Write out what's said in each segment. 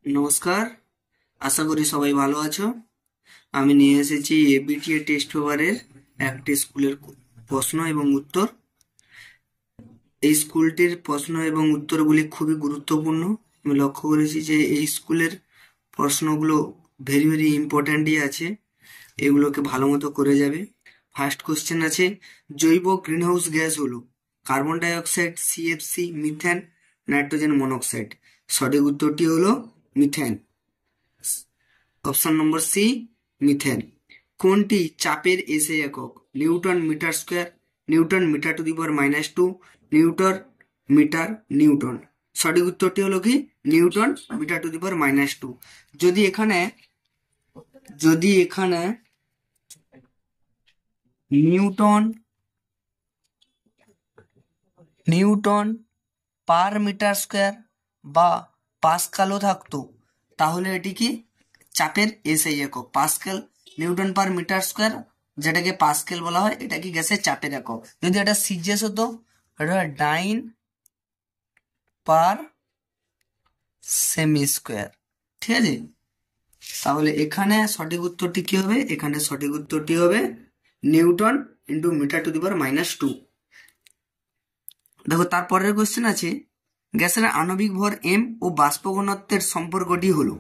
নমস্কার, আশা করি সবাই ভালো আছো। আমি নিয়ে এসেছি এবিটিএ টেস্ট পেপারের একটি স্কুলের প্রশ্ন এবং উত্তর। এই স্কুলটির প্রশ্ন এবং উত্তরগুলি খুবই গুরুত্বপূর্ণ। আমি লক্ষ্য করেছি যে এই স্কুলের প্রশ্নগুলো ভেরি ভেরি ইম্পর্ট্যান্টই আছে, এগুলোকে ভালো মতো করে যাবে। ফার্স্ট কোশ্চেন আছে, জৈব গ্রিনহাউস গ্যাস হলো carbon dioxide, CFC, methane, nitrogen monoxide. সঠিক উত্তরটি হলো methane. Option number C, methane. কোনটি চাপের এসআই একক? Newton metre square, newton metre to the power -2, newton metre newton. সঠিক উত্তরটি হলো কি newton metre to the power -2। যদি এখানে যদি এখানে newton newton per metre square বা পাস্কালও থাকতো, তাহলে এটি কি চাপের এসআই একক। Pascal, newton per metre square, যেটাকে পাস্কেল বলা হয়, এটা কি গ্যাসের চাপের একক। যদি এটা সিজিএস হতো, এটা ডাইন পার সেমি স্কোয়ার। ঠিক আছে, তাহলে এখানে সঠিক উত্তরটি কি হবে? এখানে সঠিক উত্তরটি হবে newton into metre to the power -2। দেখো, তারপরের কোশ্চেন আছে, গ্যাসের আণবিক ভর এম ও বাষ্প ঘনত্বের সম্পর্কটি হলো।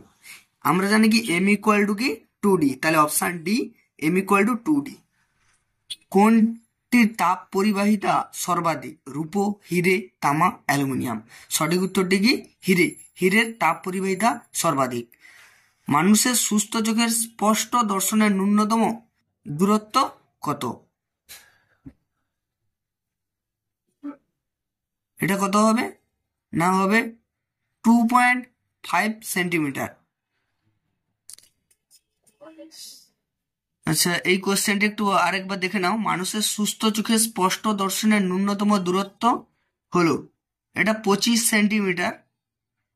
আমরা জানি কি এম ইকুয়াল টু কি 2D, তাহলে option D, M equal to 2D। কোনটির তাপ পরিবাহিতা সর্বাধিক? রূপো, হিরে, তামা, অ্যালুমিনিয়াম। সঠিক উত্তরটি কি হিরে। হিরের তাপ পরিবাহিতা সর্বাধিক। মানুষের সুস্থ চোখের স্পষ্ট দর্শনের ন্যূনতম দূরত্ব কত? এটা কত হবে? না, হবে 2.5 সেন্টিমিটার। আচ্ছা, এই কোশ্চেনটা একটু আরেকবার দেখে নাও। মানুষের সুস্থ চোখে স্পষ্ট দর্শনের ন্যূনতম দূরত্ব হলো, এটা 25 সেন্টিমিটার,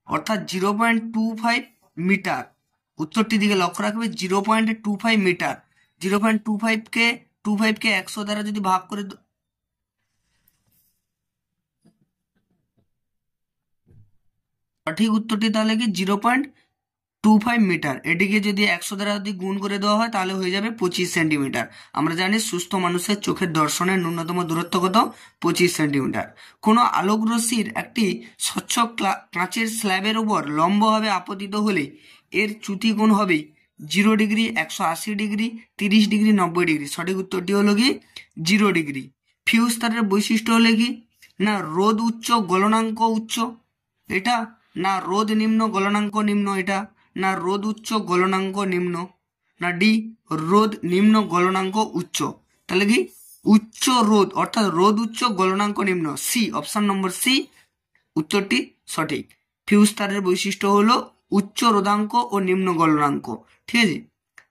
অর্থাৎ 0.25 মিটার। উত্তরটির দিকে লক্ষ্য রাখবে, 0.25 মিটার। 0.25কে 100 দ্বারা যদি ভাগ করে সঠিক উত্তরটি তাহলে কি 0.25 মিটার। এটিকে যদি 100 দ্বারা যদি গুণ করে দেওয়া হয়, তাহলে হয়ে যাবে 25 সেন্টিমিটার। আমরা জানি সুস্থ মানুষের চোখের দর্শনের ন্যূনতম দূরত্ব কত? 25 সেন্টিমিটার। কোনো আলোক রশ্মির একটি স্বচ্ছ কাঁচের স্ল্যাবের উপর লম্বভাবে আপতিত হলে এর চ্যুতি কোণ হবে 0 ডিগ্রি, 180 ডিগ্রি, 30 ডিগ্রি, 90 ডিগ্রি। সঠিক উত্তরটি হলো কি 0 ডিগ্রি। ফিউজ তারের বৈশিষ্ট্য হলে কি? না রোধ উচ্চ, গলনাঙ্ক উচ্চ, এটা। না রোধ নিম্ন, গলনাঙ্ক নিম্ন, এটা। না রোধ উচ্চ, গলনাঙ্ক নিম্ন। না ডি, রোধ নিম্ন, গলনাঙ্ক উচ্চ। তাহলে কি উচ্চ রোধ, অর্থাৎ রোধ উচ্চ, গলনাঙ্ক নিম্ন। সি, অপশন নম্বর সি উত্তরটি সঠিক। ফিউজ তারের বৈশিষ্ট্য হলো উচ্চ রোধাঙ্ক ও নিম্ন গলনাঙ্ক। ঠিক আছে,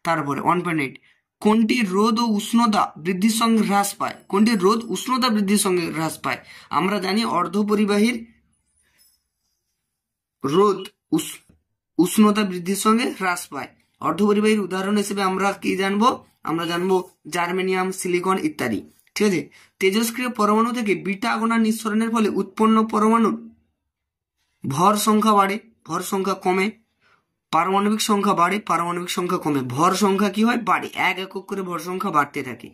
তারপরে 1.8, কোনটি রোধ ও উষ্ণতা বৃদ্ধির সঙ্গে হ্রাস পায়? কোনটি রোধ উষ্ণতা বৃদ্ধির সঙ্গে হ্রাস পায়? আমরা জানি অর্ধপরিবাহীর রোধ উষ্ণতা বৃদ্ধির সঙ্গে হ্রাস পায়। অর্ধপরিবাহীর উদাহরণ হিসেবে আমরা কি জানবো? আমরা জানবো জার্মেনিয়াম, সিলিকন ইত্যাদি। ঠিক আছে, তেজস্ক্রিয় পরমাণু থেকে বিটা কণা নিঃসরণের ফলে উৎপন্ন পরমাণুর ভর সংখ্যা বাড়ে, ভর সংখ্যা কমে। পারমাণবিক সংখ্যা বাড়ে, পারমাণবিক সংখ্যা কমে। ভর সংখ্যা কি হয়? বাড়ে, 1 একক করে ভর সংখ্যা বাড়তে থাকে।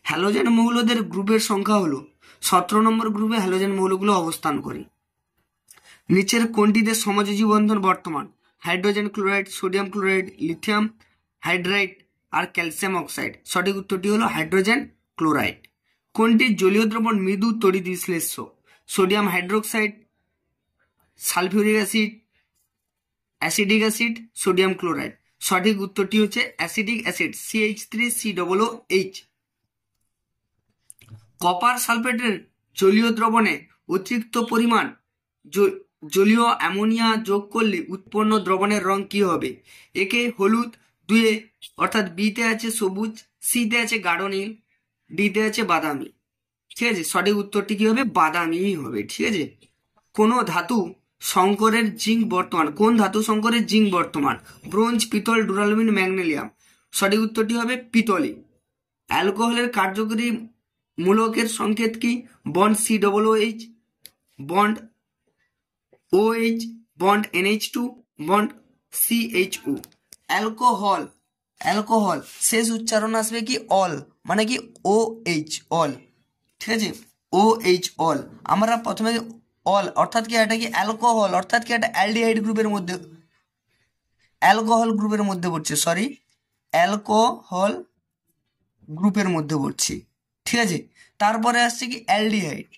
হ্যালোজেন মৌলদের গ্রুপের সংখ্যা হলো 17 নম্বর গ্রুপে হ্যালোজেন মৌলগুলো অবস্থান করে। নিচের কোনটিতে সমযোজী বন্ধন বর্তমান? Hydrogen chloride, sodium chloride, lithium hydride আর ক্যালসিয়াম অক্সাইড। সঠিক উত্তরটি হলো হাইড্রোজেন ক্লোরাইড। কোনটি জলীয় দ্রবণ মৃদু তড়িৎ বিশ্লেষ্য? Sodium hydroxide, sulphuric acid, acidic acid, sodium chloride. সঠিক উত্তরটি হচ্ছে অ্যাসিডিক অ্যাসিড, CH3COOH। কপার সালফেটের জলীয় দ্রবণে অতিরিক্ত পরিমাণ জলীয় অ্যামোনিয়া যোগ করলে উৎপন্ন দ্রবণের রং কি হবে? একে হলুদ, দুয়ে অর্থাৎ বিতে আছে সবুজ, সিতে আছে গাঢ় নীল, ডিতে আছে বাদামি। ঠিক আছে, সঠিক উত্তরটি কি হবে? বাদামি হবে। ঠিক আছে, কোন ধাতু সংকরের জিঙ্ক বর্তমান? কোন ধাতু সংকরের জিঙ্ক বর্তমান? ব্রোঞ্জ, পিতল, ডুরালুমিন, ম্যাগনেলিয়াম। সঠিক উত্তরটি হবে পিতলে। অ্যালকোহলের কার্যকরী মূলকের সংকেত কি? Bond COOH, bond OH, bond NH2, bond CHO। Alcohol, alcohol শেষ উচ্চারণ আসবে কি অল, মানে কি OH, অল। ঠিক আছে, OH, অল। আমরা প্রথমে অল অর্থাৎ কি এটা কি অ্যালকোহল অর্থাৎ কি এটা অ্যালডিহাইড গ্রুপের মধ্যে, অ্যালকোহল গ্রুপের মধ্যে পড়ছে, সরি অ্যালকোহল গ্রুপের মধ্যে পড়ছি। ঠিক আছে, তারপরে আসছে কি অ্যালডিহাইড,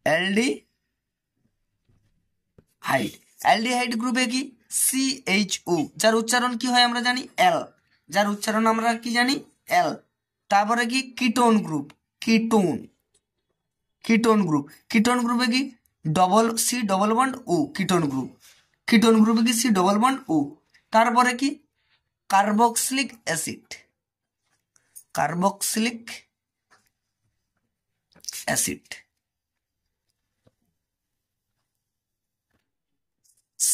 অ্যালডিহাইড, অ্যালডিহাইড গ্রুপে কি CHO, যার উচ্চারণ কি হয় আমরা জানি এল, যার উচ্চারণ আমরা কি জানি এল। তারপরে কি ketone group, ketone, ketone group, ketone গ্রুপে কি C double bond O, ketone group, ketone গ্রুপে কি C ডবল বন্ড O। তারপরে কি carboxylic acid, carboxylic acid,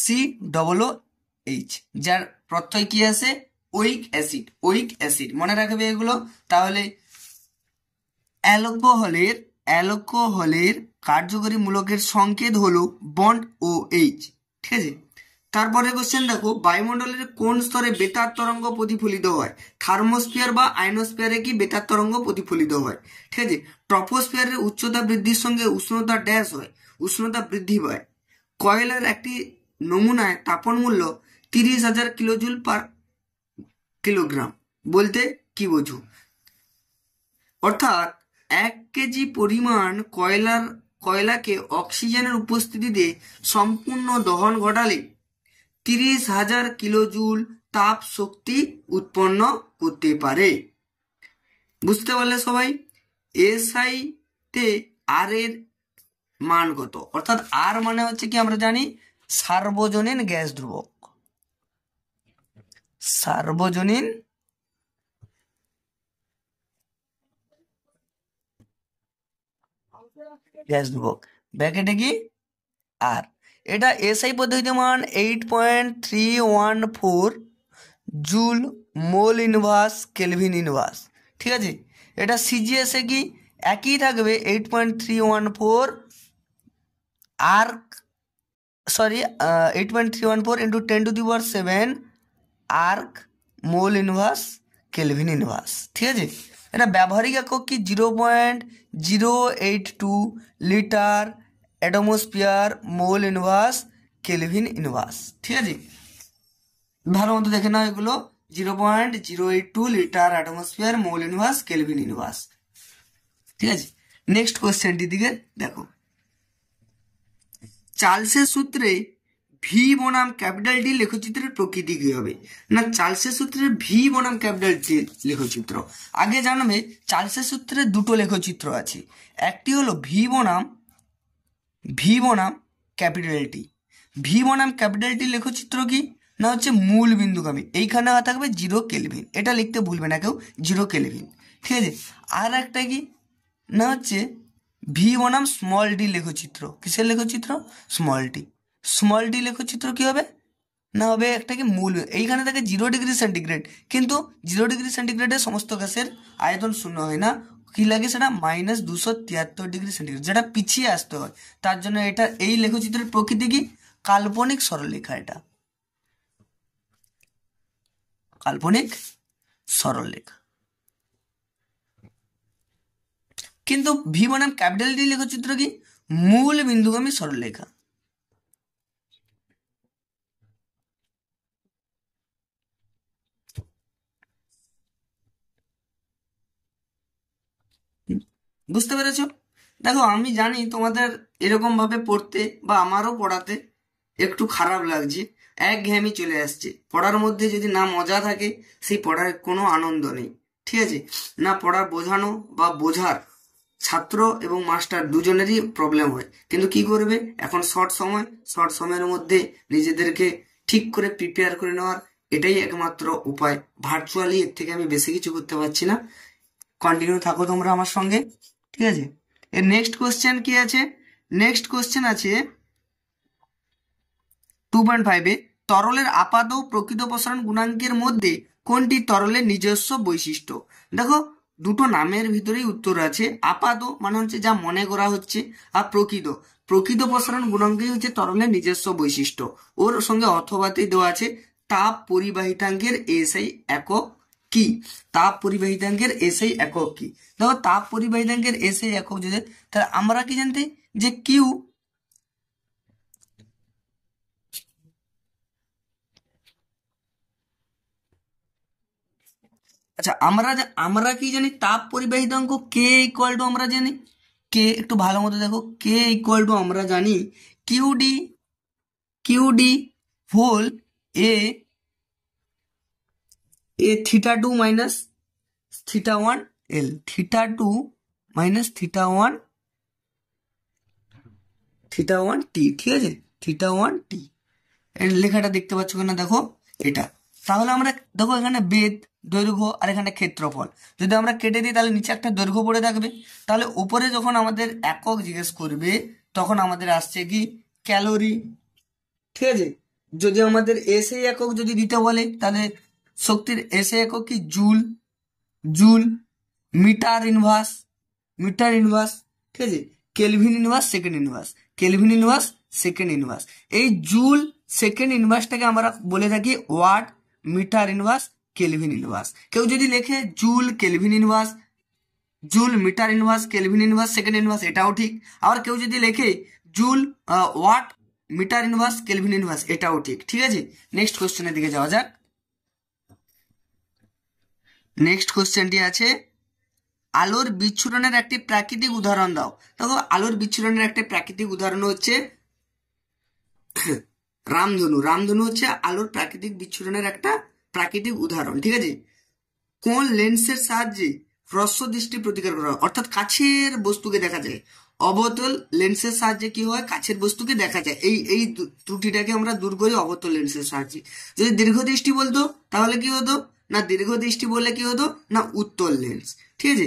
COOH, যার প্রত্যয় কি আছে ওইক অ্যাসিড, ওইক অ্যাসিড, মনে রাখবে এগুলো। তাহলে অ্যালকোহলের, অ্যালকোহলের কার্যকরী মূলকের সংকেত হলো বন্ড OH। ঠিক আছে, তারপরে কোশ্চেন দেখো, বায়ুমণ্ডলের কোন স্তরে বেতার তরঙ্গ প্রতিফলিত হয়? থার্মোস্ফিয়ার বা আয়নোস্ফিয়ারে কি বেতার তরঙ্গ প্রতিফলিত হয়? ঠিক আছে, ট্রপোস্ফিয়ারের উচ্চতা বৃদ্ধির সঙ্গে উষ্ণতা ড্যাশ হয়, উষ্ণতা বৃদ্ধি পায়। কয়লার একটি নমুনায় তাপন মূল্য 30,000 কিলোজুল পার কিলোগ্রাম বলতে কি বোঝো? অর্থাৎ 1 কেজি পরিমাণ কয়লাকে অক্সিজেনের উপস্থিতিতে সম্পূর্ণ দহন ঘটালে 30,000 কিলোজুল তাপ শক্তি উৎপন্ন করতে পারে। বুঝতে পারলে সবাই? SI তে আর এর মান কত? অর্থাৎ আর মানে হচ্ছে কি আমরা জানি সার্বজনীন গ্যাস ধ্রুবক, সার্বজনীন গ্যাস ধ্রুবক, ব্র্যাকেটে কি আর। এটা SI পদ্ধতিতে মান 8.314 joule mole inverse kelvin inverse. ঠিক আছে, এটা CGS এ কি একই থাকবে 8.314 erg, sorry 8.314 into 10⁷ erg mole inverse kelvin inverse. ঠিক আছে, এটা ব্যবহারিক একক কি 0.082 litre atmosphere mole inverse kelvin inverse. ঠিক আছে, ভালো মতো দেখে নাও এগুলো, 0.082 litre atmosphere mole inverse kelvin inverse. ঠিক আছে, নেক্সট কোয়েশ্চেনটির দিকে দেখো, চার্লসের সূত্রে ভি বনাম ক্যাপিটাল ডি লেখচিত্রের প্রকৃতি কি হবে? না, চার্লসের সূত্রে ভি বনাম ক্যাপিটাল ডি লেখচিত্র। আগে জানবে চার্লসের সূত্রে দুটো লেখচিত্র আছে, একটি হলো ভি বনাম ক্যাপিটাল টি। ভি বনাম ক্যাপিটাল টি লেখচিত্র কি না হচ্ছে মূল বিন্দুগামী, এইখানে থাকবে 0 কেলভিন, এটা লিখতে ভুলবে না কেউ, 0 কেলভিন। ঠিক আছে, আর একটা কি না হচ্ছে ভি বনাম স্মল ডি লেখচিত্র। কিসের লেখচিত্র? Small tea. স্মল ডি লেখচিত্র কি হবে না হবে একটা কি মূল, এইখানে থাকে 0°C, কিন্তু 0°C সমস্ত গ্যাসের আয়তন শূন্য হয় না, কি লাগে সেটা -273°C, যেটা পিছিয়ে আসতে হয়। তার জন্য এটা এই লেখচিত্রের প্রকৃতি কি কাল্পনিক সরলরেখা, এটা কাল্পনিক সরলরেখা। কিন্তু ভি বনাম ক্যাপিটাল ডি লেখচিত্র কি মূল বিন্দুগামী সরলরেখা। বুঝতে পেরেছো? দেখো আমি জানি তোমাদের এরকম ভাবে পড়তে বা আমারও পড়াতে একটু খারাপ লাগছে, একঘেয়েমি চলে আসছে। পড়ার মধ্যে যদি না মজা থাকে সেই পড়ার কোনো আনন্দ নেই। ঠিক আছে, না পড়ার বোঝানো বা বোঝার ছাত্র এবং মাস্টার দুজনেরই প্রবলেম হয়। কিন্তু কি করবে, এখন শর্ট সময়ের মধ্যে নিজেদেরকে ঠিক করে প্রিপেয়ার করে নেওয়ার এটাই একমাত্র উপায়। ভার্চুয়ালি এর থেকে আমি বেশি কিছু করতে পারছি না। কন্টিনিউ থাকো তোমরা আমার সঙ্গে। ঠিক আছে, এর নেক্সট কোশ্চেন কি আছে? নেক্সট কোশ্চেন আছে 2.5-এ, তরলের আপাত ও প্রকৃত প্রসারণ গুণাঙ্কের মধ্যে কোনটি তরলের নিজস্ব বৈশিষ্ট্য? দেখো দুটো নামের ভিতরেই উত্তর আছে। আপাত মানে হচ্ছে যা মনে করা হচ্ছে, আর প্রকৃত, প্রকৃত প্রসারণ গুণাঙ্কই হচ্ছে তরলের নিজস্ব বৈশিষ্ট্য। ওর সঙ্গে অথবাতেই দেওয়া আছে তাপ পরিবাহিতাঙ্কের এসআই একক কি? তাপ পরিবাহিতাঙ্কের এসআই একক কি? দেখো তাপ পরিবাহিতাঙ্কের এসআই একক যদি, তাহলে আমরা কি জানতে যে কিউ, আচ্ছা আমরা কি জানি তাপ পরিবাহিতাঙ্ক কে ইকুয়াল টু, আমরা জানি কে, একটু ভালো মতো দেখো, কে ইকুয়াল টু আমরা জানি QD whole A theta two minus theta one L, theta two minus theta one T, ঠিক আছে, থিটা ওয়ান টি। এর লেখাটা দেখতে পাচ্ছ কিনা দেখো এটা। তাহলে আমরা দেখো এখানে বেদ দৈর্ঘ্য আর এখানে ক্ষেত্রফল যদি আমরা কেটে দিই তাহলে নিচে একটা দৈর্ঘ্য পড়ে থাকবে। তাহলে উপরে যখন আমাদের একক জিজ্ঞেস করবে তখন আমাদের আসছে কি ক্যালোরি, ঠিক আছে। যদি আমাদের এসআই একক যদি দিতে বলে তাহলে শক্তির এসআই একক কি জুল, জুল, মিটার ইনভার্স, ঠিক আছে, kelvin inverse, second inverse, kelvin inverse, second inverse. এই জুল সেকেন্ড ইনভার্সটাকে আমরা বলে থাকি watt, metre inverse, kelvin inverse. কেউ যদি লেখে joule kelvin inverse, joule metre inverse, kelvin inverse, second inverse, এটাও ঠিক। আবার কেউ যদি লেখে joule watt metre inverse, kelvin inverse, এটাও ঠিক, ঠিক আছে। নেক্সট কোশ্চেনের দিকে যাওয়া যাক। নেক্সট কোশ্চেনটি আছে আলোর বিচ্ছুরণের একটি প্রাকৃতিক উদাহরণ দাও। দেখো আলোর বিচ্ছুরণের একটা প্রাকৃতিক উদাহরণ হচ্ছে রামধনু। রামধনু হচ্ছে আলোর প্রাকৃতিক বিচ্ছুরণের একটা প্রাকৃতিক উদাহরণ, ঠিক আছে। কোন লেন্সের সাহায্যে হ্রস্ব দৃষ্টি প্রতিকার করা হয়, অর্থাৎ কাছের বস্তুকে দেখা যায়। অবতল লেন্সের সাহায্যে কি হয়, কাছের বস্তুকে দেখা যায়। এই ত্রুটিটাকে আমরা দূর করি অবতল লেন্সের সাহায্যে। যদি দীর্ঘ দৃষ্টি বলতো তাহলে কি হতো না, দীর্ঘ দৃষ্টি বললে কি হতো না উত্তল লেন্স, ঠিক আছে।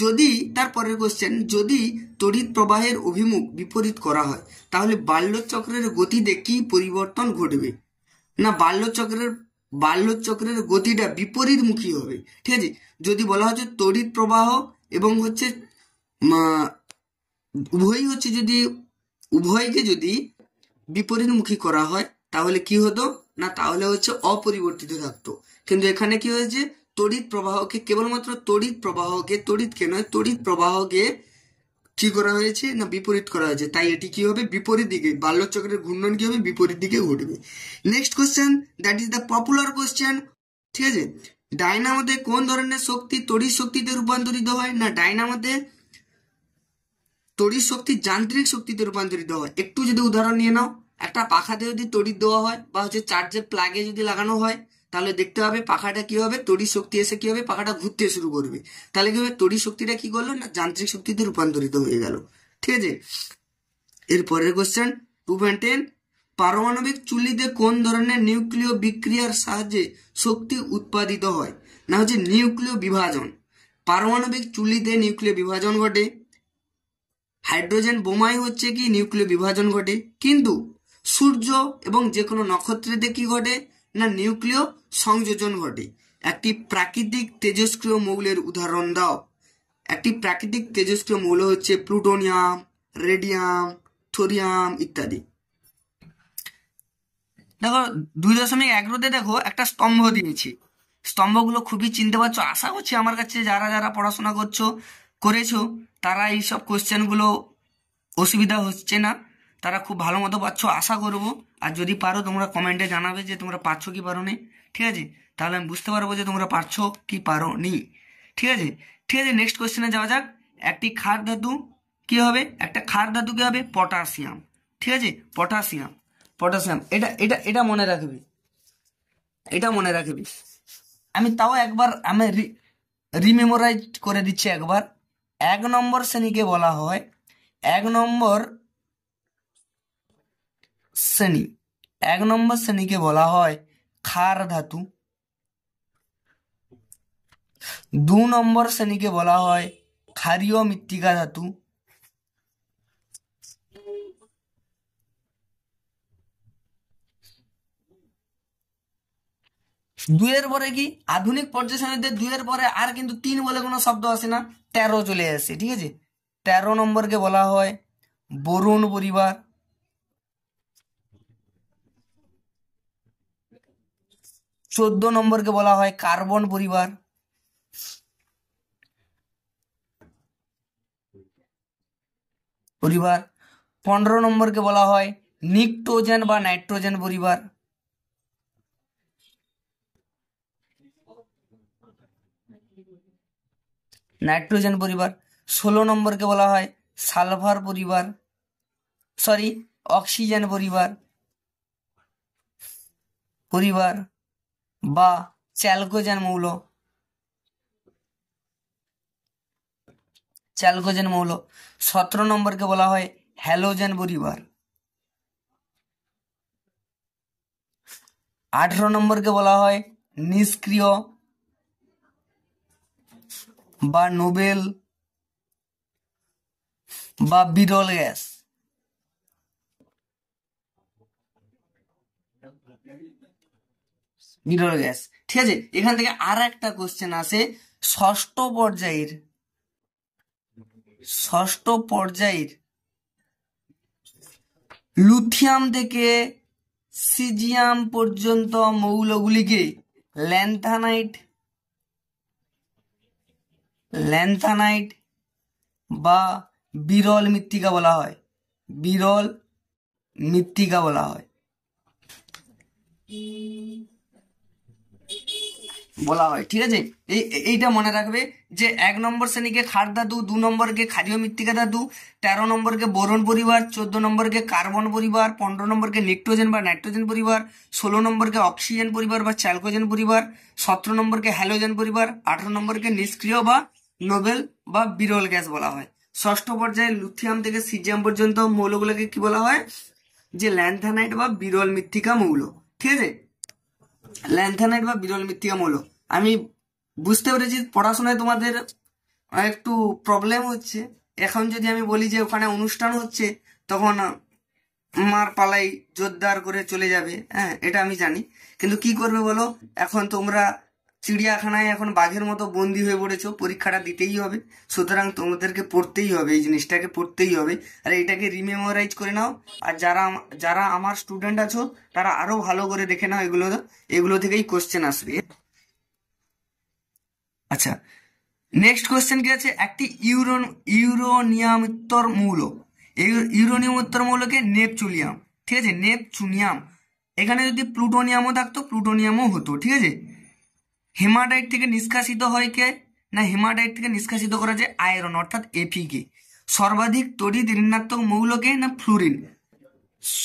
যদি তারপরের কোশ্চেন, যদি তড়িৎ প্রবাহের অভিমুখ বিপরীত করা হয় তাহলে বাল্যচক্রের গতিতে কি পরিবর্তন ঘটবে? না বাল্যচক্রের গতিটা বিপরীতমুখী হবে, ঠিক আছে। যদি বলা হচ্ছে তড়িৎ প্রবাহ এবং হচ্ছে উভয়ই হচ্ছে, যদি উভয়কে যদি বিপরীতমুখী করা হয় তাহলে কি হতো না, তাহলে হচ্ছে অপরিবর্তিত থাকতো। কিন্তু এখানে কি হয়েছে, তড়িৎ প্রবাহকে, কেবলমাত্র তড়িৎ প্রবাহকে কি করা হয়েছে না বিপরীত করা হয়েছে, তাই এটি কি হবে বিপরীত দিকে, বাল্যচক্রের ঘূর্ণন কি হবে বিপরীত দিকে ঘটবে। Next question, that is the popular question, ঠিক আছে। ডায়নামোতে কোন ধরনের শক্তি তড়িৎ শক্তিতে রূপান্তরিত হয়? না ডায়নামোতে তড়িৎ শক্তি যান্ত্রিক শক্তিতে রূপান্তরিত হয়। একটু যদি উদাহরণ নিয়ে নাও, একটা পাখাতে যদি তড়িৎ দেওয়া হয় বা হচ্ছে চার্জের প্লাগে যদি লাগানো হয় তাহলে দেখতে হবে পাখাটা কি হবে, তড়িৎ শক্তি এসে কি হবে, পাখাটা ঘুরতে শুরু করবে। তাহলে কি হবে, তড়িৎ শক্তিটা কি করলো না যান্ত্রিক শক্তিতে রূপান্তরিত হয়ে গেল, ঠিক আছে। এরপরের কোশ্চেন 2.10, পারমাণবিক চুল্লিতে কোন ধরনের নিউক্লিয় বিক্রিয়ার সাহায্যে শক্তি উৎপাদিত হয়? না হচ্ছে নিউক্লিয় বিভাজন। পারমাণবিক চুল্লিতে নিউক্লিয় বিভাজন ঘটে, হাইড্রোজেন বোমায় হচ্ছে কি নিউক্লিয় বিভাজন ঘটে। কিন্তু সূর্য এবং যে কোনো নক্ষত্রেতে কি ঘটে না নিউক্লিয় সংযোজন ঘটে। একটি প্রাকৃতিক তেজস্ক্রিয় মৌলের উদাহরণ দাও। একটি প্রাকৃতিক তেজস্ক্রিয় মৌল হচ্ছে প্লুটোনিয়াম, রেডিয়াম, থোরিয়াম ইত্যাদি। দেখো 2.11 দেখো একটা স্তম্ভ দিয়েছি। স্তম্ভগুলো খুবই চিনতে পারছো, আশা করছি আমার কাছে যারা পড়াশোনা করেছো তারা এইসব কোশ্চেনগুলো অসুবিধা হচ্ছে না, তারা খুব ভালো মতো পারছো আশা করবো। আর যদি পারো তোমরা কমেন্টে জানাবে যে তোমরা পারছো কি পারো নি, ঠিক আছে। তাহলে আমি বুঝতে পারবো যে তোমরা পারছো কি পারো নি, ঠিক আছে। নেক্সট কোশ্চেনে যাওয়া যাক। একটি ক্ষার ধাতু কি হবে, একটা ক্ষার ধাতু কি হবে পটাশিয়াম, ঠিক আছে। পটাশিয়াম এটা এটা এটা মনে রাখবি, এটা মনে রাখবি। আমি তাও একবার আমি রিমেমোরাইজ করে দিচ্ছি একবার। 1 নম্বর শ্রেণীকে বলা হয়, 1 নম্বর শ্রেণীকে বলা হয় ক্ষার ধাতু। 2 নম্বর শ্রেণীকে বলা হয় ক্ষারীয় মৃত্তিকা ধাতু। 2-এর পরে কি আধুনিক পর্যায় সারণীতে 2-এর পরে আর কিন্তু 3 বলে কোনো শব্দ আসে না, 13 চলে আসে, ঠিক আছে। 13 নম্বরকে বলা হয় বোরন পরিবার। 14 নম্বরকে বলা হয় কার্বন পরিবার। পরিবার 15 নম্বরকে বলা হয় নিকটোজেন বা নাইট্রোজেন পরিবার। নাইট্রোজেন পরিবার। 16 নম্বরকে বলা হয় সালফার পরিবার, সরি অক্সিজেন পরিবার পরিবার বা চ্যালকোজেন মৌল। চ্যালকোজেন মৌল। 17 নম্বরকে বলা হয় হ্যালোজেন পরিবার। 18 নম্বরকে বলা হয় নিষ্ক্রিয় বা নোবেল বা বিরল গ্যাস। বিরল গ্যাস। ঠিক আছে, এখান থেকে আর একটা কোশ্চেন আসে ষষ্ঠ পর্যায়ের লুথিয়াম থেকে সিজিয়াম পর্যন্ত মৌলগুলিকে ল্যান্থানাইট বা বিরল মৃত্তিকা বলা হয়। বিরল মৃত্তিকা বলা হয়। ঠিক আছে, এইটা মনে রাখবে যে 1 নম্বর শ্রেণীকে ক্ষার ধাতু, 2 নম্বরকে ক্ষারীয় মৃত্তিকা ধাতু, 13 নম্বরকে বোরন পরিবার, 14 নম্বরকে কার্বন পরিবার, 15 নম্বরকে নিকটোজেন বা নাইট্রোজেন পরিবার, 16 নম্বরকে অক্সিজেন পরিবার বা চ্যালকোজেন পরিবার, 17 নম্বরকে হ্যালোজেন পরিবার, 18 নম্বরকে নিষ্ক্রিয় বা নোবেল বা বিরল গ্যাস বলা হয়। ষষ্ঠ পর্যায়ে লুথিয়াম থেকে সিজিয়াম পর্যন্ত মৌলগুলোকে কি বলা হয়? যে ল্যান্থানাইট বা বিরল মৃত্তিকা মৌল। ঠিক আছে, ল্যান্থানাইট বা বিরল মৃত্তিকা মৌল। আমি বুঝতে পেরেছি পড়াশোনায় তোমাদের একটু প্রবলেম হচ্ছে। এখন যদি আমি বলি যে ওখানে অনুষ্ঠান হচ্ছে, তখন মার পালাই জোরদার করে চলে যাবে। হ্যাঁ, এটা আমি জানি, কিন্তু কি করবে বলো? এখন তোমরা চিড়িয়াখানায় এখন বাঘের মতো বন্দি হয়ে পড়েছো, পরীক্ষাটা দিতেই হবে, সুতরাং তোমাদেরকে পড়তেই হবে, এই জিনিসটাকে পড়তেই হবে। আর এটাকে রিমেমোরাইজ করে নাও। আর যারা আমার স্টুডেন্ট আছো তারা আরো ভালো করে দেখে নাও, এগুলো থেকেই কোশ্চেন আসবে। আচ্ছা, নেক্সট কোশ্চেন কি আছে? একটি ইউরোনিয়ামোত্তর মৌল। ইউরোনিয়ামোত্তর মৌলকে নেপচুলিয়াম। ঠিক আছে, নেপচুনিয়াম। এখানে যদি প্লুটোনিয়ামও থাকতো, প্লুটোনিয়ামও হতো। ঠিক আছে, হেমাটাইট থেকে নিষ্কাশিত হয় কে? না, হেমাটাইট থেকে নিষ্কাশিত করা যায় আয়রন অর্থাৎ এফিকে। সর্বাধিক তড়িৎ ঋণাত্মক মৌলকে? না ফ্লুরিন।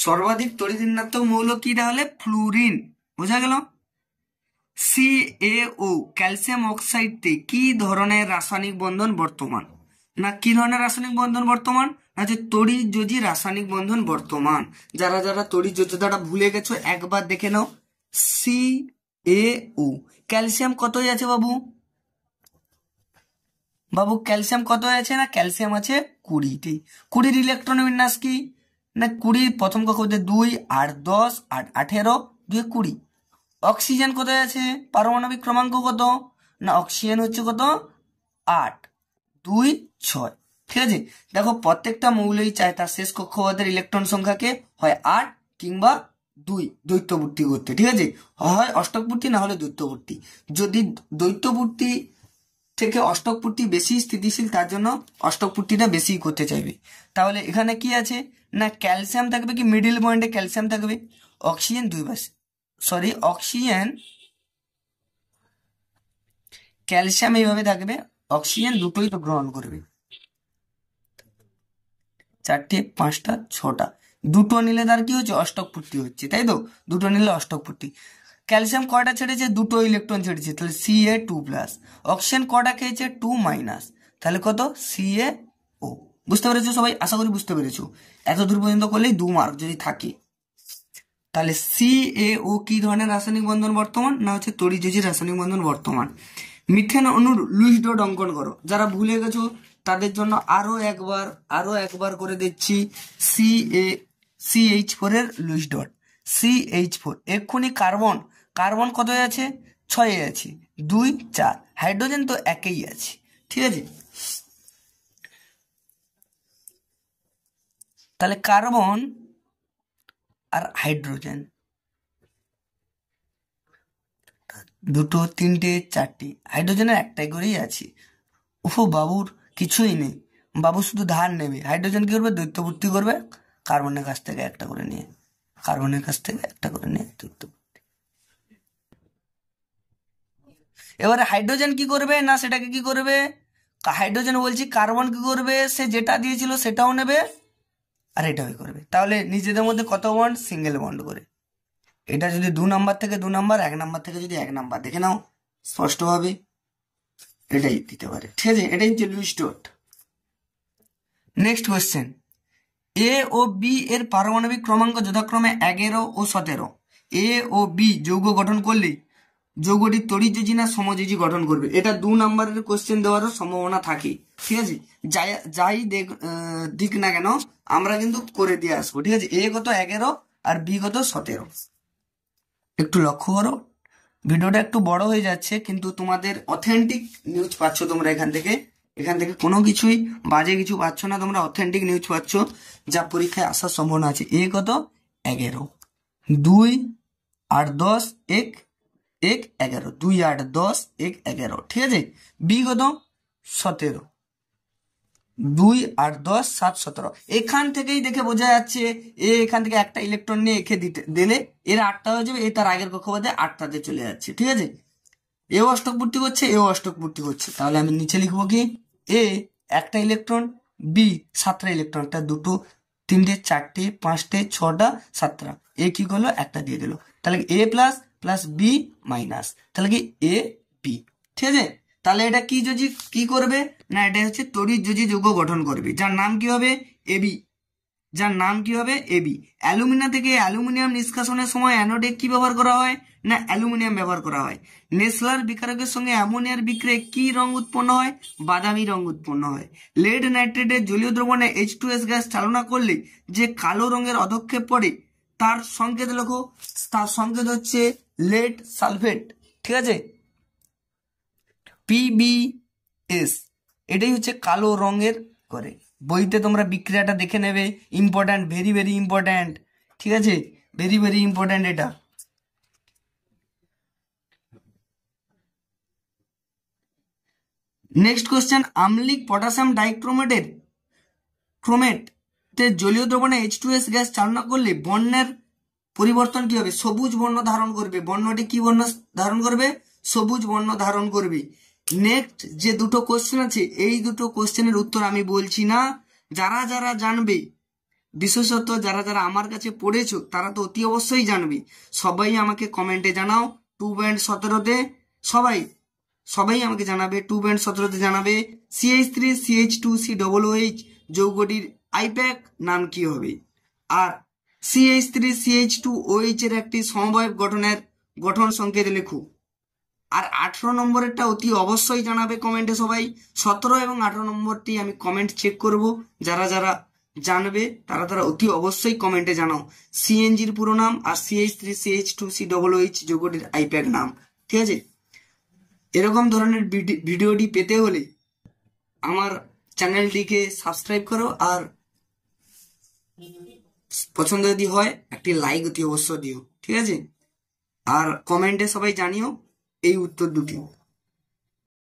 সর্বাধিক তড়িৎ ঋণাত্মক মৌল কি তাহলে? ফ্লুরিন। বোঝা গেল? CaO ক্যালসিয়াম অক্সাইডে কি ধরনের রাসায়নিক বন্ধন বর্তমান? না কি ধরনের রাসায়নিক বন্ধন বর্তমান? না যে তড়িৎযোজী রাসায়নিক বন্ধন বর্তমান। যারা তড়িৎযোজীতাটা ভুলে গেছো একবার দেখে নাও। CaO। ক্যালসিয়াম কতই আছে বাবু? ক্যালসিয়াম কত আছে? না ক্যালসিয়াম আছে 20তে। 20-র ইলেকট্রন বিন্যাস কি? না 20 প্রথম কক্ষ 2, 8 10, 8 18, 2 20। অক্সিজেন কোথায় আছে? পারমাণবিক ক্রমাঙ্ক কত? না অক্সিজেন হচ্ছে কত? 8 2 6। ঠিক আছে, দেখো প্রত্যেকটা মৌলই চায় তার শেষ কক্ষপথের ইলেকট্রন সংখ্যাকে হয় 8 কিংবা 2 দ্বৈতপূর্তি করতে। ঠিক আছে, হয় অষ্টকপূর্তি না হলে দ্বৈতপূর্তি। যদি দ্বৈতপূর্তি থেকে অষ্টকপূর্তি বেশি স্থিতিশীল, তার জন্য অষ্টকপূর্তিটা বেশি করতে চাইবে। তাহলে এখানে কি আছে? না ক্যালসিয়াম থাকবে কি মিডিল পয়েন্টে ক্যালসিয়াম থাকবে। অক্সিজেন অক্সিজেন ক্যালসিয়াম এইভাবে থাকবে, অক্সিজেন দুটোই তো গ্রহণ করবে। 4টে 5টা 6টা, দুটো নিলে তার কি হচ্ছে? অষ্টকপূর্তি হচ্ছে, তাই তো? দুটো নিলে অষ্টকপূর্তি। ক্যালসিয়াম কয়টা ছেড়েছে? 2টো ইলেকট্রন ছেড়েছে, তাহলে Ca2+। অক্সিজেন কয়টা খেয়েছে? 2-, তাহলে কত? CaO। বুঝতে পেরেছো সবাই? আশা করি বুঝতে পেরেছো। এত দূর পর্যন্ত করলেই 2 মার্ক যদি থাকে। তাহলে CaO কি ধরনের রাসায়নিক বন্ধন বর্তমান? না হচ্ছে তড়িৎযোজী রাসায়নিক বন্ধন বর্তমান। মিথেন অণুর লুইস ডট অঙ্কন করো। যারা ভুলে গেছো তাদের জন্য আরো একবার করে দিচ্ছি। CH4 এর লুইস ডট। CH4 এক্ষুনি কার্বন কত আছে? 6 আছে, 2 4। হাইড্রোজেন তো একই আছে। ঠিক আছে, তাহলে কার্বন আর হাইড্রোজেন, দুটো, তিনটে, চারটি, হাইড্রোজেনের একটাই করেই আছে। ওহো, বাবুর কিছুই নেই, বাবু শুধু ধার নেবে। হাইড্রোজেন কি করবে? দ্বৈতপূর্তি করবে, কার্বনের কাছ থেকে একটা করে নিয়ে, কার্বনের কাছ থেকে একটা করে নিয়ে দ্বৈতপূর্তি। এবারে হাইড্রোজেন কি করবে না, সেটাকে কি করবে? হাইড্রোজেন বলছি, কার্বন কি করবে? সে যেটা দিয়েছিল সেটাও নেবে আর এটাও করবে। তাহলে নিজেদের মধ্যে কত বন্ড? সিঙ্গেল বন্ড করে। এটা যদি 2 নাম্বার থেকে 2 নাম্বার, 1 নাম্বার থেকে যদি 1 নাম্বার, দেখে নাও স্পষ্টভাবে এটাই দিতে পারে। ঠিক আছে, এটাই হচ্ছে লুইস ডট। নেক্সট কোয়েশ্চেন, এ ও বি এর পারমাণবিক ক্রমাঙ্ক যথাক্রমে 11 ও 17। এ ও বি যৌগ গঠন করলে যৌগটি তড়িৎযোজী না সমযোজী গঠন করবে? এটা 2 নাম্বারের কোয়েশ্চেন দেওয়ারও সম্ভাবনা থাকে। ঠিক আছে, যাই দিক না কেন আমরা কিন্তু করে দিয়ে আসবো। ঠিক আছে, এ কত 11 আর বি কত 17। একটু লক্ষ্য করো, ভিডিওটা একটু বড় হয়ে যাচ্ছে, কিন্তু তোমাদের অথেন্টিক নিউজ পাচ্ছ তোমরা এখান থেকে। এখান থেকে কোনো কিছুই বাজে কিছু পাচ্ছ না, তোমরা অথেন্টিক নিউজ পাচ্ছ যা পরীক্ষায় আসার সম্ভাবনা আছে। এ কত 11, 2 8 10 1 1 11, 2 8 10 1 11। ঠিক আছে, বি কত 17, 2 8 10 7 17। এখান থেকেই দেখে বোঝা যাচ্ছে এ এখান থেকে একটা ইলেকট্রন নিয়ে একে দিলে এর 8টা হয়ে যাবে, এ তার আগের কক্ষপথে 8টাতে চলে যাচ্ছে। ঠিক আছে, এও অষ্টক পূর্তি করছে, এও অষ্টক পূর্তি করছে। তাহলে আমি নিচে লিখবো কি, এ একটা ইলেকট্রন, বি 7টা ইলেকট্রন, একটা, দুটো, তিনটে, চারটে, পাঁচটে, 6টা, 7টা। এ কি করলো? একটা দিয়ে দিল। তাহলে এ প্লাস প্লাস বি মাইনাস, তাহলে কি এ বি। ঠিক আছে, তাহলে এটা কি যোজি কি করবে না, এটা হচ্ছে তড়িৎ যোজি যৌগ গঠন করবে, যার নাম কি হবে? এবি। যার নাম কি হবে? এবি। অ্যালুমিনা থেকে অ্যালুমিনিয়াম নিষ্কাশনের সময় অ্যানোডে কি ব্যবহার করা হয় না, অ্যালুমিনিয়াম ব্যবহার করা হয়। নেসলার বিকারকের সঙ্গে অ্যামোনিয়ার বিক্রিয়ায় কি রং উৎপন্ন হয়? বাদামি রং উৎপন্ন হয়। লেড নাইট্রেটের জলীয় দ্রবণে H2S গ্যাস চালনা করলে যে কালো রঙের অধক্ষেপ পড়ে তার সংকেত লেখো। তার সংকেত হচ্ছে লেড সালফেট। ঠিক আছে, PbS। এটাই হচ্ছে কালো রঙের করে। বইতে তোমরা বিক্রিয়াটা দেখে নেবে, ইম্পর্ট্যান্ট, ভেরি ভেরি ইম্পর্ট্যান্ট। ঠিক আছে, ভেরি ভেরি ইম্পর্ট্যান্ট এটা। নেক্সট কোয়েশ্চেন, আম্লিক পটাশিয়াম ডাইক্রোমেটের জলীয় দ্রবণে H2S গ্যাস চালনা করলে বর্ণের পরিবর্তন কি হবে? সবুজ বর্ণ ধারণ করবে। বর্ণটি কি বর্ণ ধারণ করবে? সবুজ বর্ণ ধারণ করবে। নেক্সট যে দুটো কোশ্চেন আছে, এই দুটো কোশ্চেনের উত্তর আমি বলছি না, যারা যারা জানবে, বিশেষত যারা যারা আমার কাছে পড়েছো তারা তো অতি অবশ্যই জানবে। সবাই আমাকে কমেন্টে জানাও 2.17-তে, সবাই সবাই আমাকে জানাবে 2.17-তে জানাবে CH3CH2COOH যৌগটির আইপ্যাক নাম কি হবে। আর CH3CH2OH এর একটি সমবায় গঠনের গঠন সংকেত লেখো। আর 18 নম্বরেরটা অতি অবশ্যই জানাবে কমেন্টে সবাই। 17 এবং 18 নম্বরটি আমি কমেন্ট চেক করব, যারা যারা জানবে তারা তারা অতি অবশ্যই কমেন্টে জানাও সিএনজির পুরো নাম আর CH3CH2COOH যৌগটির আইপ্যাক নাম। ঠিক আছে, এরকম ধরনের ভিডিওটি পেতে হলে আমার চ্যানেলটিকে সাবস্ক্রাইব করো, আর পছন্দ যদি হয় একটি লাইক অতি অবশ্যই দিও। ঠিক আছে, আর কমেন্টে সবাই জানিও এই উত্তর দুটি।